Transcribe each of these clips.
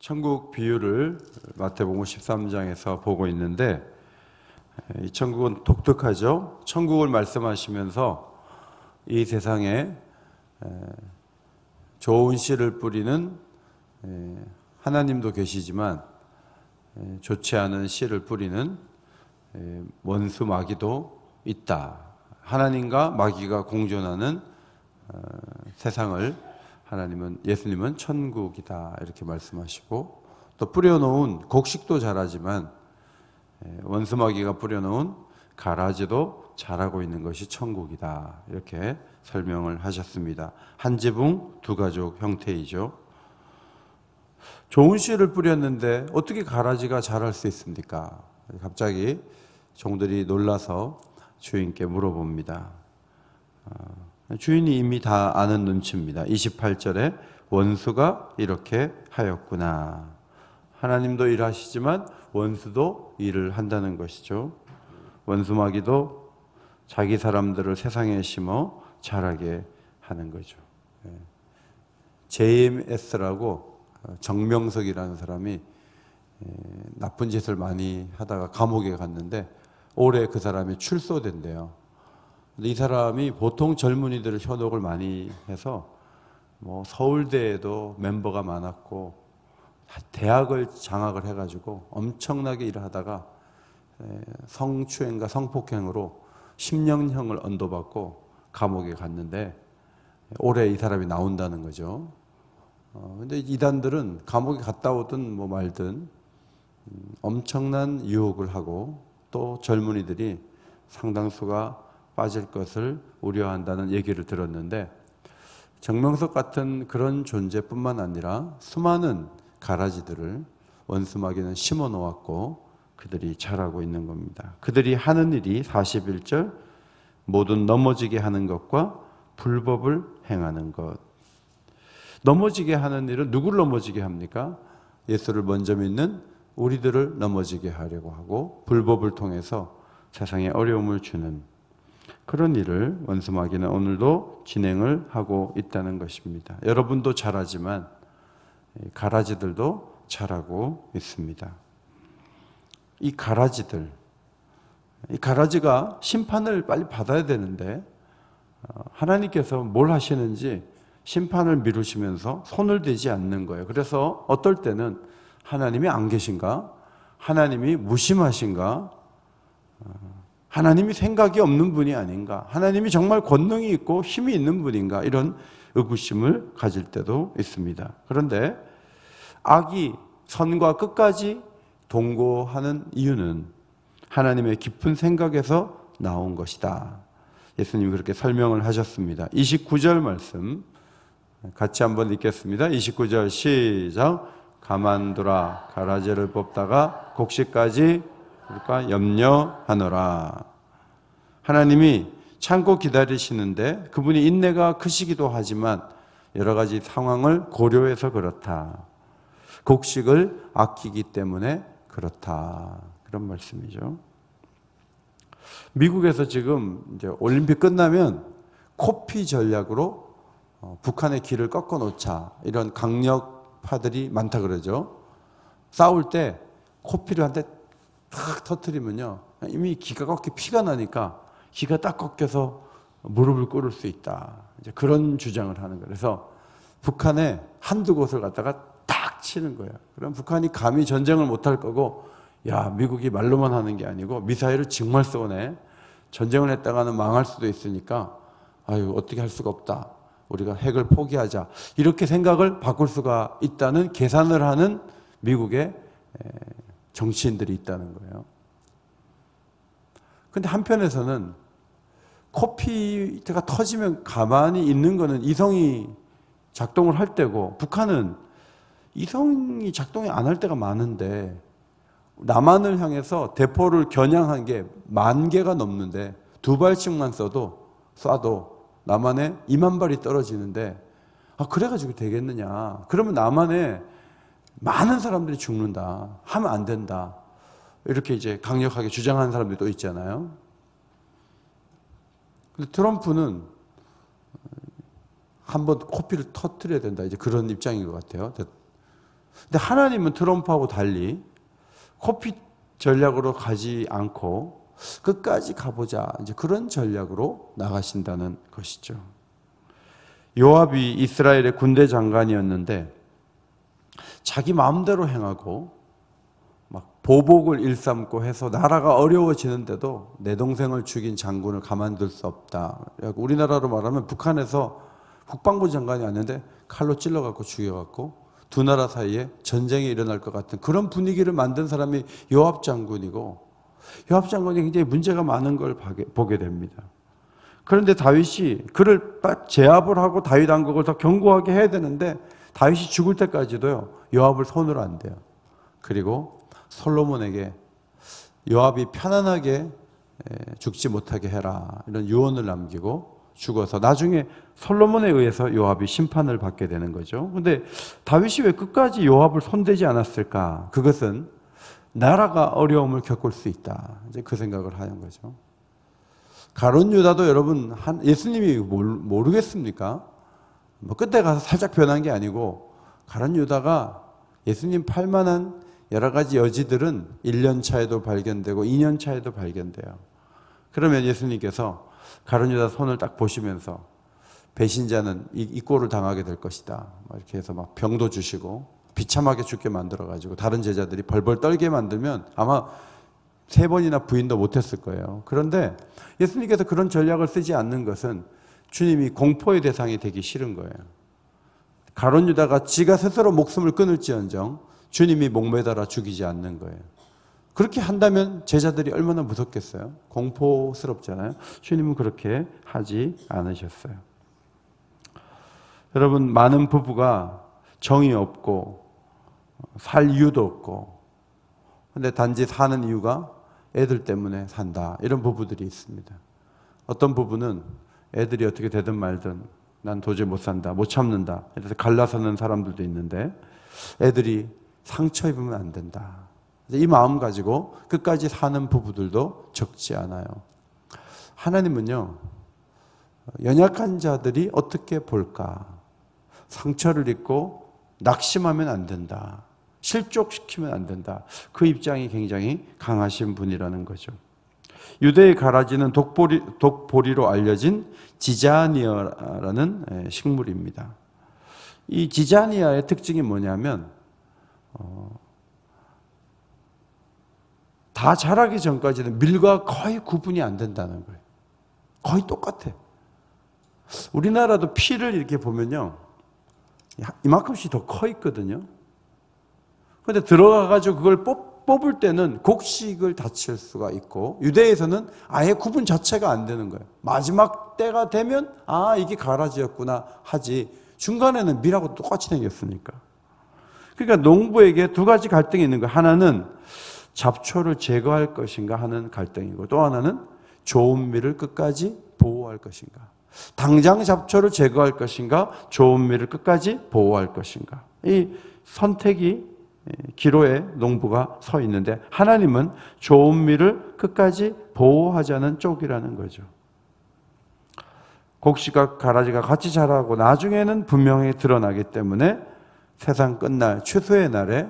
천국 비유를 마태복음 13장에서 보고 있는데, 이 천국은 독특하죠. 천국을 말씀하시면서 이 세상에 좋은 씨를 뿌리는 하나님도 계시지만 좋지 않은 씨를 뿌리는 원수 마귀도 있다. 하나님과 마귀가 공존하는 세상을 예수님은 천국이다 이렇게 말씀하시고, 또 뿌려놓은 곡식도 자라지만 원수 마귀가 뿌려놓은 가라지도 자라고 있는 것이 천국이다 이렇게 설명을 하셨습니다. 한 지붕 두 가족 형태이죠. 좋은 씨를 뿌렸는데 어떻게 가라지가 자랄 수 있습니까? 갑자기 종들이 놀라서 주인께 물어봅니다. 주인이 이미 다 아는 눈치입니다. 28절에 원수가 이렇게 하였구나. 하나님도 일하시지만 원수도 일을 한다는 것이죠. 원수 마귀도 자기 사람들을 세상에 심어 자라게 하는 거죠. JMS라고 정명석이라는 사람이 나쁜 짓을 많이 하다가 감옥에 갔는데 올해 그 사람이 출소된대요. 이 사람이 보통 젊은이들을 현혹을 많이 해서 서울대에도 mem버가 많았고 대학을 장악을 해가지고 엄청나게 일을 하다가 성추행과 성폭행으로 10년형을 언도받고 감옥에 갔는데 올해 이 사람이 나온다는 거죠. 근데 이단들은 감옥에 갔다 오든 말든 엄청난 유혹을 하고 또 젊은이들이 상당수가 빠질 것을 우려한다는 얘기를 들었는데, 정명석 같은 그런 존재뿐만 아니라 수많은 가라지들을 원수 마귀는 심어 놓았고 그들이 자라고 있는 겁니다. 그들이 하는 일이 41절 모든 넘어지게 하는 것과 불법을 행하는 것. 넘어지게 하는 일은 누구를 넘어지게 합니까? 예수를 먼저 믿는 우리들을 넘어지게 하려고 하고 불법을 통해서 세상에 어려움을 주는 그런 일을 원수 마귀는 오늘도 진행을 하고 있다는 것입니다. 여러분도 잘하지만 가라지들도 잘하고 있습니다. 이 가라지가 심판을 빨리 받아야 되는데 하나님께서 뭘 하시는지 심판을 미루시면서 손을 대지 않는 거예요. 그래서 어떨 때는 하나님이 안 계신가? 하나님이 무심하신가? 하나님이 생각이 없는 분이 아닌가? 하나님이 정말 권능이 있고 힘이 있는 분인가? 이런 의구심을 가질 때도 있습니다. 그런데 악이 선과 끝까지 동거하는 이유는 하나님의 깊은 생각에서 나온 것이다. 예수님이 그렇게 설명을 하셨습니다. 29절 말씀 같이 한번 읽겠습니다. 29절 시작. 가만두라 가라지를 뽑다가 곡식까지 염려하노라. 하나님이 참고 기다리시는데 그분이 인내가 크시기도 하지만 여러 가지 상황을 고려해서 그렇다. 곡식을 아끼기 때문에 그렇다. 그런 말씀이죠. 미국에서 지금 이제 올림픽 끝나면 코피 전략으로 북한의 길을 꺾어 놓자 이런 강력파들이 많다 그러죠. 싸울 때 코피를 한 대 탁 터뜨리면요 이미 기가 꺾여 피가 나니까 기가 딱 꺾여서 무릎을 꿇을 수 있다. 이제 그런 주장을 하는 거예요. 그래서 북한의 한두 곳을 갖다가 딱 치는 거예요. 그럼 북한이 감히 전쟁을 못할 거고, 야 미국이 말로만 하는 게 아니고 미사일을 정말 쏘네. 전쟁을 했다가는 망할 수도 있으니까 아유 어떻게 할 수가 없다. 우리가 핵을 포기하자. 이렇게 생각을 바꿀 수가 있다는 계산을 하는 미국의 정치인들이 있다는 거예요. 근데 한편에서는 코피가 터지면 가만히 있는 거는 이성이 작동을 할 때고, 북한은 이성이 작동이 안 할 때가 많은데 남한을 향해서 대포를 겨냥한 게 10,000개가 넘는데 두 발씩만 쏴도 남한에 20,000발이 떨어지는데 그래가지고 되겠느냐. 그러면 남한에 많은 사람들이 죽는다. 하면 안 된다. 이렇게 이제 강력하게 주장하는 사람들이 또 있잖아요. 근데 트럼프는 한번 코피를 터뜨려야 된다. 이제 그런 입장인 것 같아요. 근데 하나님은 트럼프하고 달리 코피 전략으로 가지 않고 끝까지 가보자, 이제 그런 전략으로 나가신다는 것이죠. 요압이 이스라엘의 군대 장관이었는데 자기 마음대로 행하고 막 보복을 일삼고 해서 나라가 어려워지는데도 내 동생을 죽인 장군을 가만둘 수 없다. 우리나라로 말하면 북한에서 국방부 장관이 왔는데 칼로 찔러갖고 죽여갖고 두 나라 사이에 전쟁이 일어날 것 같은 그런 분위기를 만든 사람이 요압 장군이고, 요압 장군이 굉장히 문제가 많은 걸 보게 됩니다. 그런데 다윗이 그를 제압을 하고 다윗 왕국을 더 견고하게 해야 되는데 다윗이 죽을 때까지도요 요압을 손을 안 대요. 그리고 솔로몬에게 요압이 편안하게 죽지 못하게 해라, 이런 유언을 남기고 죽어서 나중에 솔로몬에 의해서 요압이 심판을 받게 되는 거죠. 그런데 다윗이 왜 끝까지 요압을 손대지 않았을까? 그것은 나라가 어려움을 겪을 수 있다, 이제 그 생각을 하는 거죠. 가룟 유다도 여러분 예수님이 모르겠습니까? 뭐 그때 가서 살짝 변한 게 아니고 가룟 유다가 예수님 팔만한 여러 가지 여지들은 1년 차에도 발견되고 2년 차에도 발견돼요. 그러면 예수님께서 가룟 유다 손을 딱 보시면서 배신자는 이 꼴을 당하게 될 것이다, 이렇게 해서 막 병도 주시고 비참하게 죽게 만들어가지고 다른 제자들이 벌벌 떨게 만들면 아마 3번이나 부인도 못했을 거예요. 그런데 예수님께서 그런 전략을 쓰지 않는 것은 주님이 공포의 대상이 되기 싫은 거예요. 가룟 유다가 지가 스스로 목숨을 끊을지언정 주님이 목매달아 죽이지 않는 거예요. 그렇게 한다면 제자들이 얼마나 무섭겠어요? 공포스럽잖아요. 주님은 그렇게 하지 않으셨어요. 여러분, 많은 부부가 정이 없고 살 이유도 없고, 근데 단지 사는 이유가 애들 때문에 산다, 이런 부부들이 있습니다. 어떤 부부는 애들이 어떻게 되든 말든 난 도저히 못 산다, 못 참는다, 그래서 갈라서는 사람들도 있는데 애들이 상처 입으면 안 된다, 이 마음 가지고 끝까지 사는 부부들도 적지 않아요. 하나님은요, 연약한 자들이 어떻게 볼까? 상처를 입고 낙심하면 안 된다, 실족시키면 안 된다, 그 입장이 굉장히 강하신 분이라는 거죠. 유대의 가라지는 독보리로 알려진 지자니아라는 식물입니다. 이 지자니아의 특징이 뭐냐면 다 자라기 전까지는 밀과 거의 구분이 안 된다는 거예요. 거의 똑같아. 우리나라도 피를 이렇게 보면요, 이만큼씩 더 커 있거든요. 그런데 들어가가지고 그걸 뽑을 때는 곡식을 다칠 수가 있고, 유대에서는 아예 구분 자체가 안 되는 거예요. 마지막 때가 되면 아, 이게 가라지였구나 하지, 중간에는 밀하고 똑같이 생겼으니까. 그러니까 농부에게 두 가지 갈등이 있는 거예요. 하나는 잡초를 제거할 것인가 하는 갈등이고, 또 하나는 좋은 밀을 끝까지 보호할 것인가. 당장 잡초를 제거할 것인가, 좋은 밀을 끝까지 보호할 것인가. 이 선택이 기로에 농부가 서 있는데, 하나님은 좋은 밀을 끝까지 보호하자는 쪽이라는 거죠. 곡식과 가라지가 같이 자라고 나중에는 분명히 드러나기 때문에 세상 끝날 추수의 날에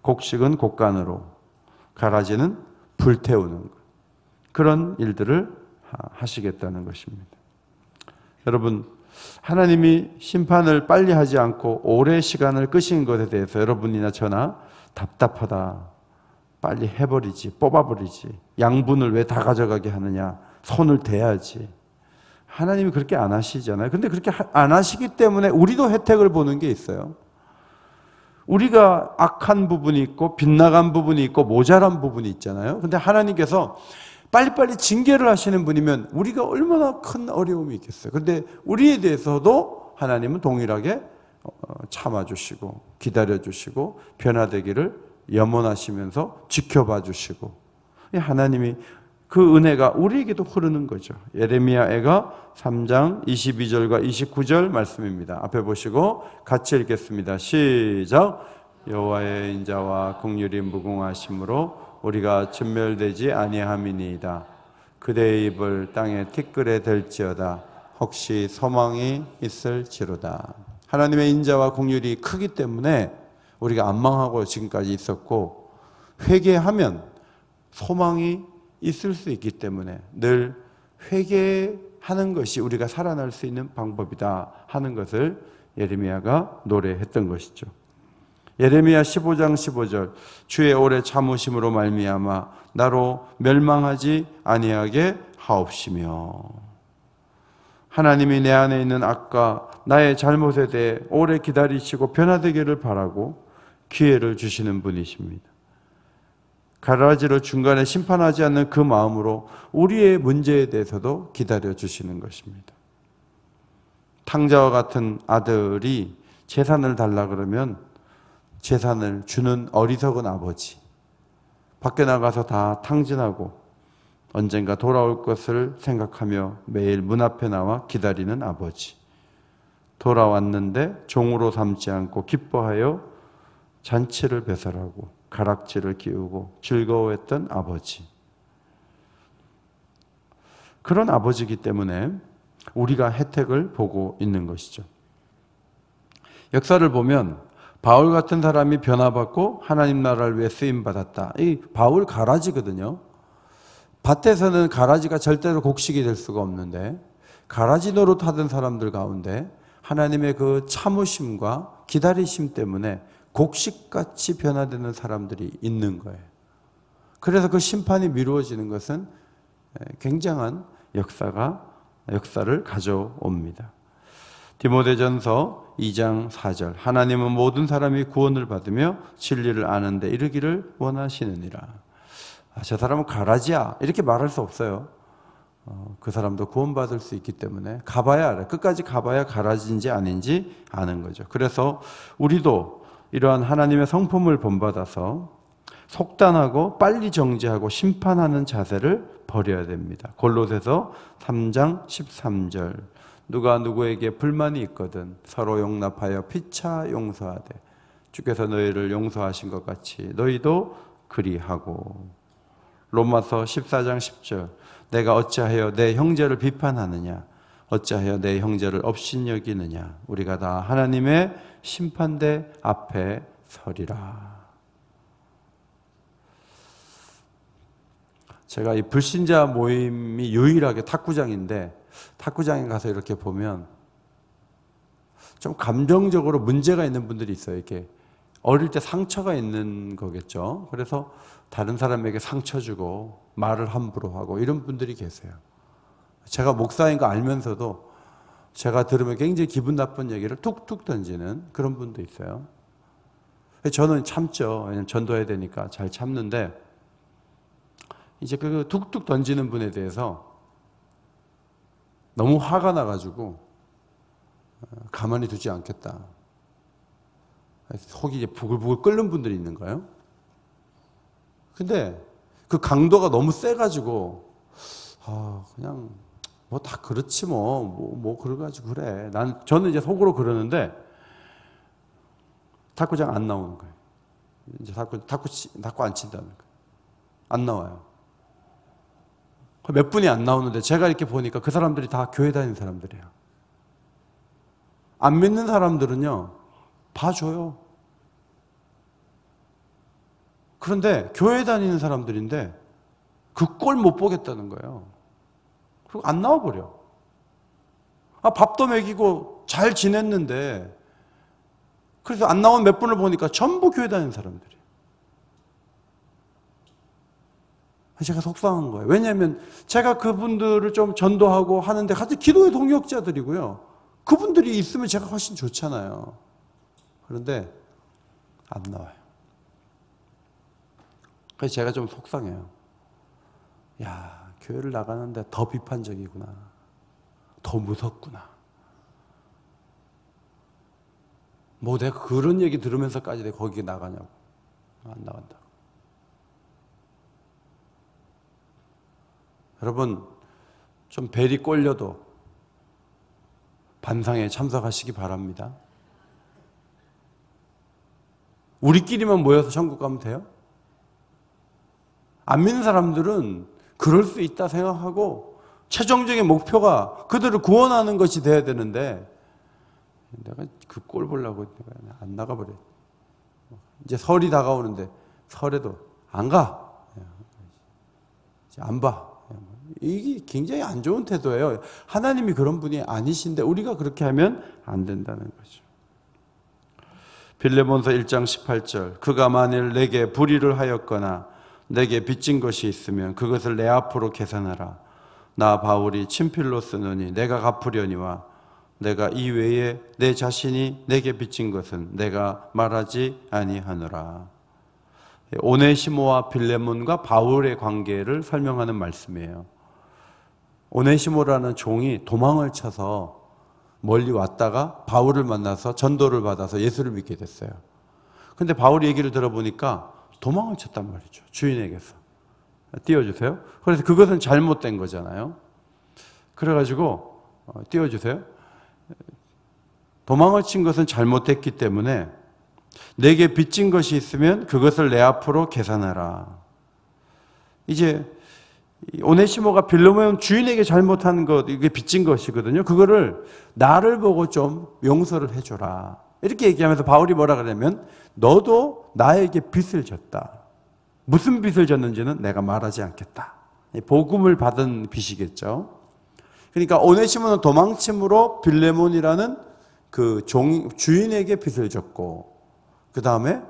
곡식은 곡간으로, 가라지는 불태우는 것, 그런 일들을 하시겠다는 것입니다. 여러분, 하나님이 심판을 빨리 하지 않고 오래 시간을 끄신 것에 대해서 여러분이나 저나 답답하다, 빨리 해버리지, 뽑아버리지, 양분을 왜 다 가져가게 하느냐, 손을 대야지. 하나님이 그렇게 안 하시잖아요. 근데 그렇게 안 하시기 때문에 우리도 혜택을 보는 게 있어요. 우리가 악한 부분이 있고 빗나간 부분이 있고 모자란 부분이 있잖아요. 근데 하나님께서 빨리빨리 징계를 하시는 분이면 우리가 얼마나 큰 어려움이 있겠어요. 그런데 우리에 대해서도 하나님은 동일하게 참아주시고 기다려주시고 변화되기를 염원하시면서 지켜봐 주시고, 하나님이 그 은혜가 우리에게도 흐르는 거죠. 예레미야애가 3장 22절과 29절 말씀입니다. 앞에 보시고 같이 읽겠습니다. 시작. 여호와의 인자와 긍휼이 무궁하심으로 우리가 진멸되지 아니함이니이다. 그대의 입을 땅에 티끌에 댈지어다. 혹시 소망이 있을지로다. 하나님의 인자와 긍휼이 크기 때문에 우리가 안 망하고 지금까지 있었고, 회개하면 소망이 있을 수 있기 때문에 늘 회개하는 것이 우리가 살아날 수 있는 방법이다 하는 것을 예레미야가 노래했던 것이죠. 예레미야 15장 15절, 주의 오래 참으심으로 말미암아 나로 멸망하지 아니하게 하옵시며. 하나님이 내 안에 있는 악과 나의 잘못에 대해 오래 기다리시고 변화되기를 바라고 기회를 주시는 분이십니다. 가라지로 중간에 심판하지 않는 그 마음으로 우리의 문제에 대해서도 기다려 주시는 것입니다. 탕자와 같은 아들이 재산을 달라 그러면 재산을 주는 어리석은 아버지, 밖에 나가서 다 탕진하고 언젠가 돌아올 것을 생각하며 매일 문 앞에 나와 기다리는 아버지, 돌아왔는데 종으로 삼지 않고 기뻐하여 잔치를 배설하고 가락지를 끼우고 즐거워했던 아버지, 그런 아버지이기 때문에 우리가 혜택을 보고 있는 것이죠. 역사를 보면 바울 같은 사람이 변화받고 하나님 나라를 위해 쓰임받았다. 이 바울 가라지거든요. 밭에서는 가라지가 절대로 곡식이 될 수가 없는데 가라지 노릇하던 사람들 가운데 하나님의 그 참으심과 기다리심 때문에 곡식같이 변화되는 사람들이 있는 거예요. 그래서 그 심판이 미루어지는 것은 굉장한 역사를 가져옵니다. 디모데전서 2장 4절, 하나님은 모든 사람이 구원을 받으며 진리를 아는데 이르기를 원하시느니라. 저 사람은 가라지야 이렇게 말할 수 없어요. 그 사람도 구원받을 수 있기 때문에 가봐야 알아요. 끝까지 가봐야 가라지인지 아닌지 아는 거죠. 그래서 우리도 이러한 하나님의 성품을 본받아서 속단하고 빨리 정죄하고 심판하는 자세를 버려야 됩니다. 골로새서 3장 13절, 누가 누구에게 불만이 있거든 서로 용납하여 피차 용서하되 주께서 너희를 용서하신 것 같이 너희도 그리하고. 로마서 14장 10절, 내가 어찌하여 내 형제를 비판하느냐 어찌하여 내 형제를 업신여기느냐 우리가 다 하나님의 심판대 앞에 서리라. 제가 이 불신자 모임이 유일하게 탁구장인데 탁구장에 가서 이렇게 보면 좀 감정적으로 문제가 있는 분들이 있어요. 이렇게 어릴 때 상처가 있는 거겠죠. 그래서 다른 사람에게 상처 주고 말을 함부로 하고 이런 분들이 계세요. 제가 목사인 거 알면서도 제가 들으면 굉장히 기분 나쁜 얘기를 툭툭 던지는 그런 분도 있어요. 저는 참죠. 왜냐면 전도해야 되니까 잘 참는데 이제 그 툭툭 던지는 분에 대해서 너무 화가 나가지고 가만히 두지 않겠다. 속이 이제 부글부글 끓는 분들이 있는 거예요. 근데 그 강도가 너무 세가지고 그냥 뭐 다 그렇지 뭐 그래가지고 그래. 저는 이제 속으로 그러는데 탁구장 안 나오는 거예요. 이제 탁구 안 친다는 거예요. 안 나와요. 몇 분이 안 나오는데 제가 이렇게 보니까 그 사람들이 다 교회 다니는 사람들이에요. 안 믿는 사람들은요, 봐줘요. 그런데 교회 다니는 사람들인데 그 꼴 못 보겠다는 거예요. 그리고 안 나와버려. 밥도 먹이고 잘 지냈는데 그래서 안 나온 몇 분을 보니까 전부 교회 다니는 사람들이에요. 제가 속상한 거예요. 왜냐하면 제가 그분들을 좀 전도하고 하는데 같이 기도의 동역자들이고요. 그분들이 있으면 제가 훨씬 좋잖아요. 그런데 안 나와요. 그래서 제가 좀 속상해요. 야, 교회를 나가는데 더 비판적이구나. 더 무섭구나. 뭐 내가 그런 얘기 들으면서까지 내가 거기에 나가냐고. 안 나간다. 여러분, 좀 벨이 꼴려도 반상에 참석하시기 바랍니다. 우리끼리만 모여서 천국 가면 돼요? 안 믿는 사람들은 그럴 수 있다 생각하고 최종적인 목표가 그들을 구원하는 것이 돼야 되는데 내가 그 꼴 보려고 내가 안 나가버려. 이제 설이 다가오는데 설에도 안 가. 안 봐. 이게 굉장히 안 좋은 태도예요. 하나님이 그런 분이 아니신데 우리가 그렇게 하면 안 된다는 거죠. 빌레몬서 1장 18절 그가 만일 내게 불의를 하였거나 내게 빚진 것이 있으면 그것을 내 앞으로 계산하라. 나 바울이 친필로 쓰노니 내가 갚으려니와 내가 이외에 내 자신이 내게 빚진 것은 내가 말하지 아니하노라. 오네시모와 빌레몬과 바울의 관계를 설명하는 말씀이에요. 오네시모라는 종이 도망을 쳐서 멀리 왔다가 바울을 만나서 전도를 받아서 예수를 믿게 됐어요. 근데 바울 얘기를 들어보니까 도망을 쳤단 말이죠. 주인에게서. 띄워주세요. 그래서 그것은 잘못된 거잖아요. 그래가지고 띄워주세요. 도망을 친 것은 잘못됐기 때문에 내게 빚진 것이 있으면 그것을 내 앞으로 계산하라. 이제 오네시모가 빌레몬 주인에게 잘못한 것, 이게 빚진 것이거든요. 그거를 나를 보고 좀 용서를 해줘라. 이렇게 얘기하면서 바울이 뭐라 그러냐면 너도 나에게 빚을 졌다. 무슨 빚을 졌는지는 내가 말하지 않겠다. 복음을 받은 빚이겠죠. 그러니까 오네시모는 도망침으로 빌레몬이라는 그 주인에게 빚을 졌고, 그 다음에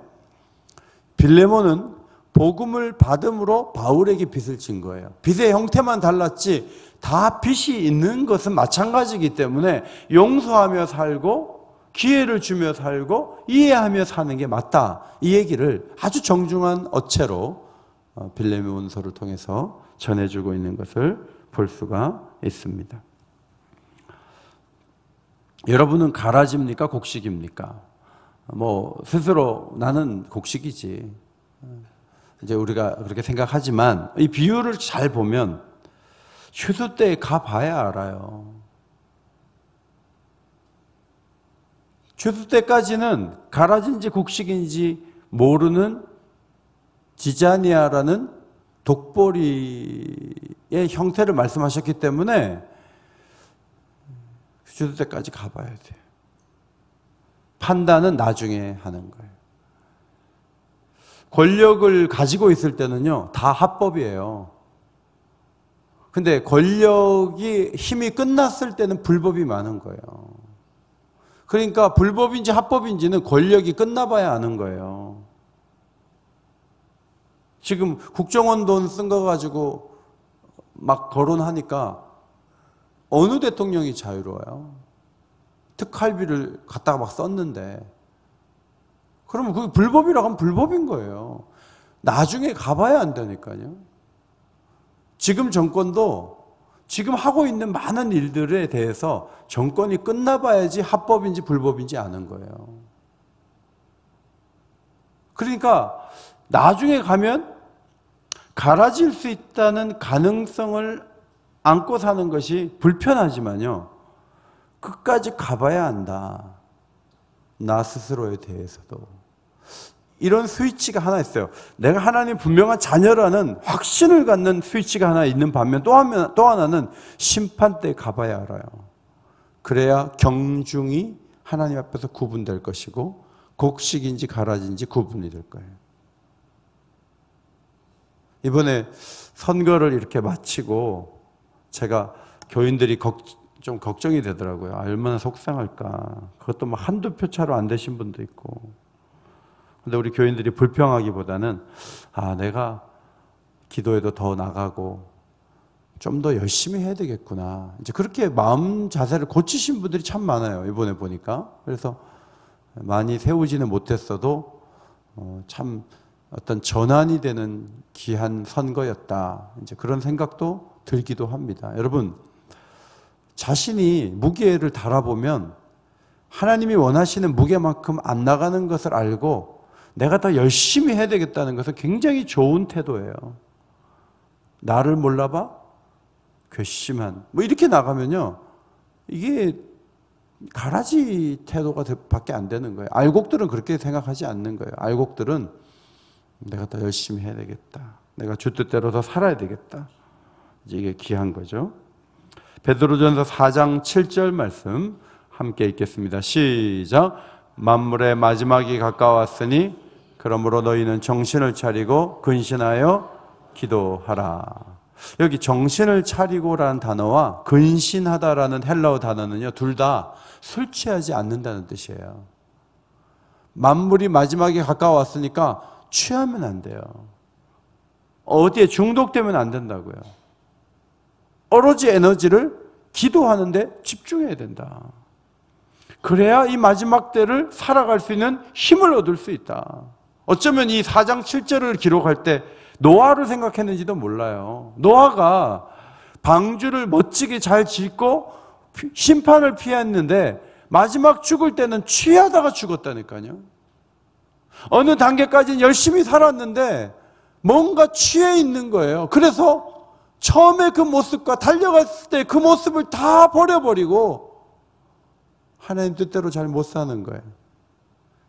빌레몬은 복음을 받음으로 바울에게 빚을 진 거예요. 빚의 형태만 달랐지 다 빚이 있는 것은 마찬가지이기 때문에 용서하며 살고 기회를 주며 살고 이해하며 사는 게 맞다. 이 얘기를 아주 정중한 어체로 빌레몬서를 통해서 전해주고 있는 것을 볼 수가 있습니다. 여러분은 가라지입니까? 곡식입니까? 스스로 나는 곡식이지. 이제 우리가 그렇게 생각하지만 이 비유를 잘 보면 추수 때에 가봐야 알아요. 추수 때까지는 가라지인지 곡식인지 모르는 지자니아라는 독보리의 형태를 말씀하셨기 때문에 추수 때까지 가봐야 돼요. 판단은 나중에 하는 거예요. 권력을 가지고 있을 때는요, 다 합법이에요. 근데 권력이 힘이 끝났을 때는 불법이 많은 거예요. 그러니까 불법인지 합법인지는 권력이 끝나봐야 아는 거예요. 지금 국정원 돈 쓴 거 가지고 막 거론하니까 어느 대통령이 자유로워요? 특활비를 갖다가 막 썼는데, 그러면 그게 불법이라고 하면 불법인 거예요. 나중에 가봐야 한다니까요. 지금 정권도 지금 하고 있는 많은 일들에 대해서 정권이 끝나봐야지 합법인지 불법인지 아는 거예요. 그러니까 나중에 가면 갈아질 수 있다는 가능성을 안고 사는 것이 불편하지만요, 끝까지 가봐야 한다. 나 스스로에 대해서도. 이런 스위치가 하나 있어요. 내가 하나님 분명한 자녀라는 확신을 갖는 스위치가 하나 있는 반면 또 하나는 심판 때 가봐야 알아요. 그래야 경중이 하나님 앞에서 구분될 것이고 곡식인지 가라지인지 구분이 될 거예요. 이번에 선거를 이렇게 마치고 제가 교인들이 좀 걱정이 되더라고요. 얼마나 속상할까. 그것도 막 한두 표 차로 안 되신 분도 있고. 근데 우리 교인들이 불평하기보다는 내가 기도에도 더 나가고 좀 더 열심히 해야 되겠구나. 이제 그렇게 마음 자세를 고치신 분들이 참 많아요. 이번에 보니까. 그래서 많이 세우지는 못했어도 참 어떤 전환이 되는 귀한 선거였다. 이제 그런 생각도 들기도 합니다. 여러분, 자신이 무게를 달아보면 하나님이 원하시는 무게만큼 안 나가는 것을 알고 내가 더 열심히 해야 되겠다는 것은 굉장히 좋은 태도예요. 나를 몰라봐? 괘씸한. 이렇게 나가면요, 이게 가라지 태도가 밖에 안 되는 거예요. 알곡들은 그렇게 생각하지 않는 거예요. 알곡들은 내가 더 열심히 해야 되겠다. 내가 주 뜻대로 더 살아야 되겠다. 이제 이게 귀한 거죠. 베드로전서 4장 7절 말씀 함께 읽겠습니다. 시작. 만물의 마지막이 가까웠으니 그러므로 너희는 정신을 차리고 근신하여 기도하라. 여기 정신을 차리고라는 단어와 근신하다라는 헬라어 단어는요, 둘 다 술 취하지 않는다는 뜻이에요. 만물이 마지막에 가까웠으니까 취하면 안 돼요. 어디에 중독되면 안 된다고요. 오로지 에너지를 기도하는데 집중해야 된다. 그래야 이 마지막 때를 살아갈 수 있는 힘을 얻을 수 있다. 어쩌면 이 4장 7절을 기록할 때 노아를 생각했는지도 몰라요. 노아가 방주를 멋지게 잘 짓고 심판을 피했는데 마지막 죽을 때는 취하다가 죽었다니까요. 어느 단계까지는 열심히 살았는데 뭔가 취해 있는 거예요. 그래서 처음에 그 모습과 달려갔을 때 그 모습을 다 버려버리고 하나님 뜻대로 잘 못 사는 거예요.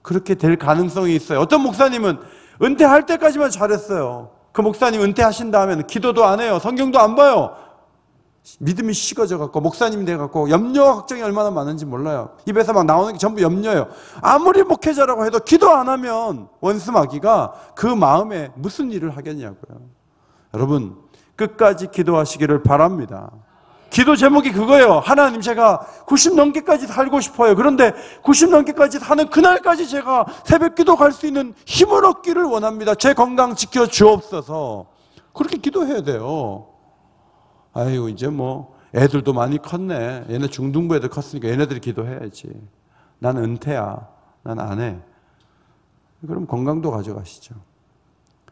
그렇게 될 가능성이 있어요. 어떤 목사님은 은퇴할 때까지만 잘했어요. 그 목사님 은퇴하신 다음에는 기도도 안 해요. 성경도 안 봐요. 믿음이 식어져 갖고 목사님이 돼 갖고 염려와 걱정이 얼마나 많은지 몰라요. 입에서 막 나오는 게 전부 염려예요. 아무리 목회자라고 해도 기도 안 하면 원수 마귀가 그 마음에 무슨 일을 하겠냐고요. 여러분 끝까지 기도하시기를 바랍니다. 기도 제목이 그거예요. 하나님, 제가 90 넘게까지 살고 싶어요. 그런데 90 넘게까지 사는 그날까지 제가 새벽 기도 갈 수 있는 힘을 얻기를 원합니다. 제 건강 지켜 주옵소서. 그렇게 기도해야 돼요. 아이고 이제 뭐 애들도 많이 컸네. 얘네 중등부 애들 컸으니까 얘네들이 기도해야지. 난 은퇴야. 난 안 해. 그럼 건강도 가져가시죠.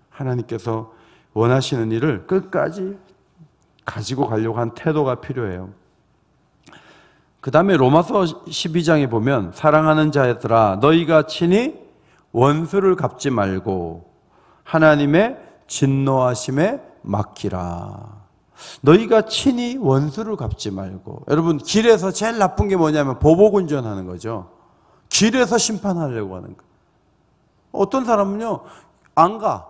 하나님께서 원하시는 일을 끝까지 가지고 가려고 한 태도가 필요해요. 그 다음에 로마서 12장에 보면 사랑하는 자들아 너희가 친히 원수를 갚지 말고 하나님의 진노하심에 맡기라. 너희가 친히 원수를 갚지 말고. 여러분 길에서 제일 나쁜 게 뭐냐면 보복운전하는 거죠. 길에서 심판하려고 하는 거. 어떤 사람은요 안 가.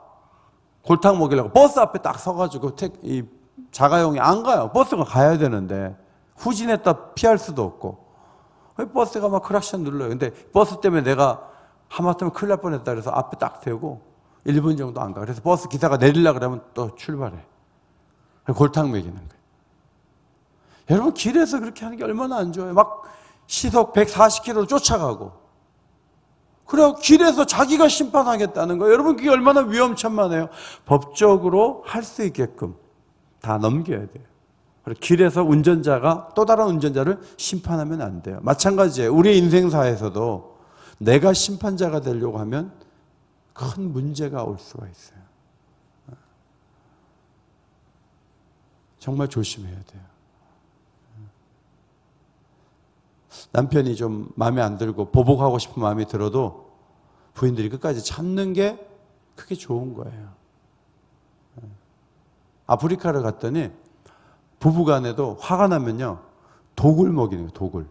골탕 먹이려고 버스 앞에 딱 서가지고 이 자가용이 안 가요. 버스가 가야 되는데 후진했다 피할 수도 없고 버스가 막 크락션 눌러요. 근데 버스 때문에 내가 하마터면 큰일 날 뻔했다 그래서 앞에 딱 세우고 1분 정도 안 가. 그래서 버스 기사가 내리려고 그러면 또 출발해. 골탕 먹이는 거예요. 여러분 길에서 그렇게 하는 게 얼마나 안 좋아요. 막 시속 140km로 쫓아가고 그래서 길에서 자기가 심판하겠다는 거예요. 여러분 그게 얼마나 위험천만해요. 법적으로 할 수 있게끔 다 넘겨야 돼요. 그리고 길에서 운전자가 또 다른 운전자를 심판하면 안 돼요. 마찬가지예요. 우리 인생사에서도 내가 심판자가 되려고 하면 큰 문제가 올 수가 있어요. 정말 조심해야 돼요. 남편이 좀 마음에 안 들고 보복하고 싶은 마음이 들어도 부인들이 끝까지 참는 게 그게 좋은 거예요. 아프리카를 갔더니 부부간에도 화가 나면요 독을 먹이는 거예요. 독을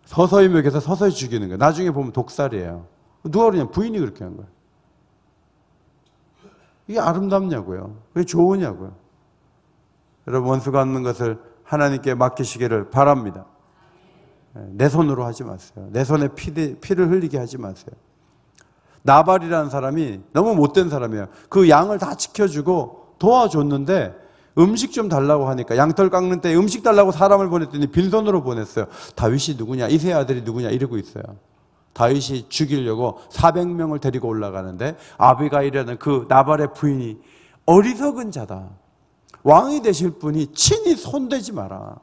서서히 먹여서 서서히 죽이는 거예요. 나중에 보면 독살이에요. 누가 그러냐? 부인이 그렇게 한 거예요. 이게 아름답냐고요. 그게 좋으냐고요. 여러분 원수 갚는 것을 하나님께 맡기시기를 바랍니다. 내 손으로 하지 마세요. 내 손에 피를 흘리게 하지 마세요. 나발이라는 사람이 너무 못된 사람이에요. 그 양을 다 지켜주고 도와줬는데 음식 좀 달라고 하니까 양털 깎는 때 음식 달라고 사람을 보냈더니 빈손으로 보냈어요. 다윗이 누구냐? 이새의 아들이 누구냐? 이러고 있어요. 다윗이 죽이려고 400명을 데리고 올라가는데 아비가일이라는 그 나발의 부인이 어리석은 자다. 왕이 되실 분이 친히 손대지 마라.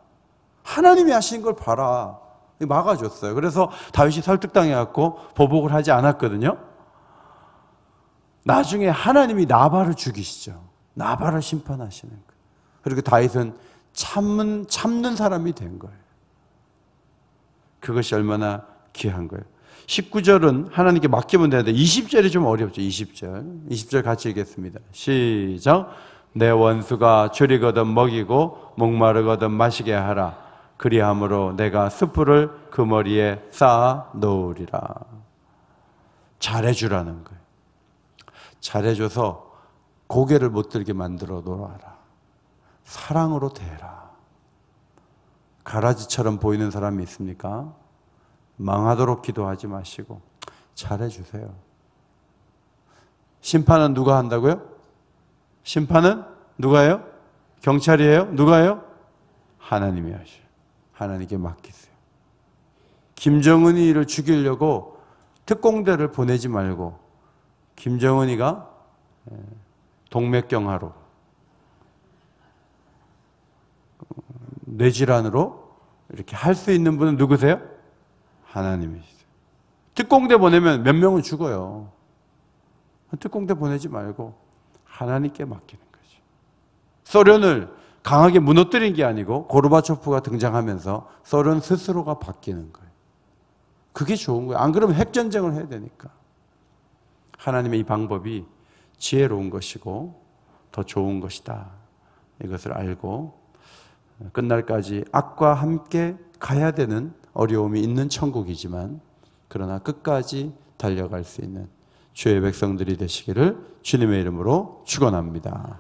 하나님이 하신 걸 봐라. 막아줬어요. 그래서 다윗이 설득당해갖고 보복을 하지 않았거든요. 나중에 하나님이 나발을 죽이시죠. 나발을 심판하시는 거예요. 그리고 다윗은 참는 사람이 된 거예요. 그것이 얼마나 귀한 거예요. 19절은 하나님께 맡기면 되는데 20절이 좀 어렵죠. 20절 같이 읽겠습니다. 시작. 내 원수가 줄이거든 먹이고 목마르거든 마시게 하라. 그리함으로 내가 숯불을 그 머리에 쌓아 놓으리라. 잘해주라는 거예요. 잘해줘서 고개를 못 들게 만들어 놓아라. 사랑으로 대해라. 가라지처럼 보이는 사람이 있습니까? 망하도록 기도하지 마시고 잘해주세요. 심판은 누가 한다고요? 심판은 누가 해요? 경찰이에요? 누가 해요? 하나님이 하셔요. 하나님께 맡기세요. 김정은이를 죽이려고 특공대를 보내지 말고 김정은이가 동맥경화로 뇌질환으로 이렇게 할 수 있는 분은 누구세요? 하나님이시죠. 특공대 보내면 몇 명은 죽어요. 특공대 보내지 말고 하나님께 맡기는 거죠. 소련을 강하게 무너뜨린 게 아니고 고르바초프가 등장하면서 소련 스스로가 바뀌는 거예요. 그게 좋은 거예요. 안 그러면 핵전쟁을 해야 되니까. 하나님의 이 방법이 지혜로운 것이고 더 좋은 것이다. 이것을 알고 끝날까지 악과 함께 가야 되는 어려움이 있는 천국이지만 그러나 끝까지 달려갈 수 있는 주의 백성들이 되시기를 주님의 이름으로 축원합니다.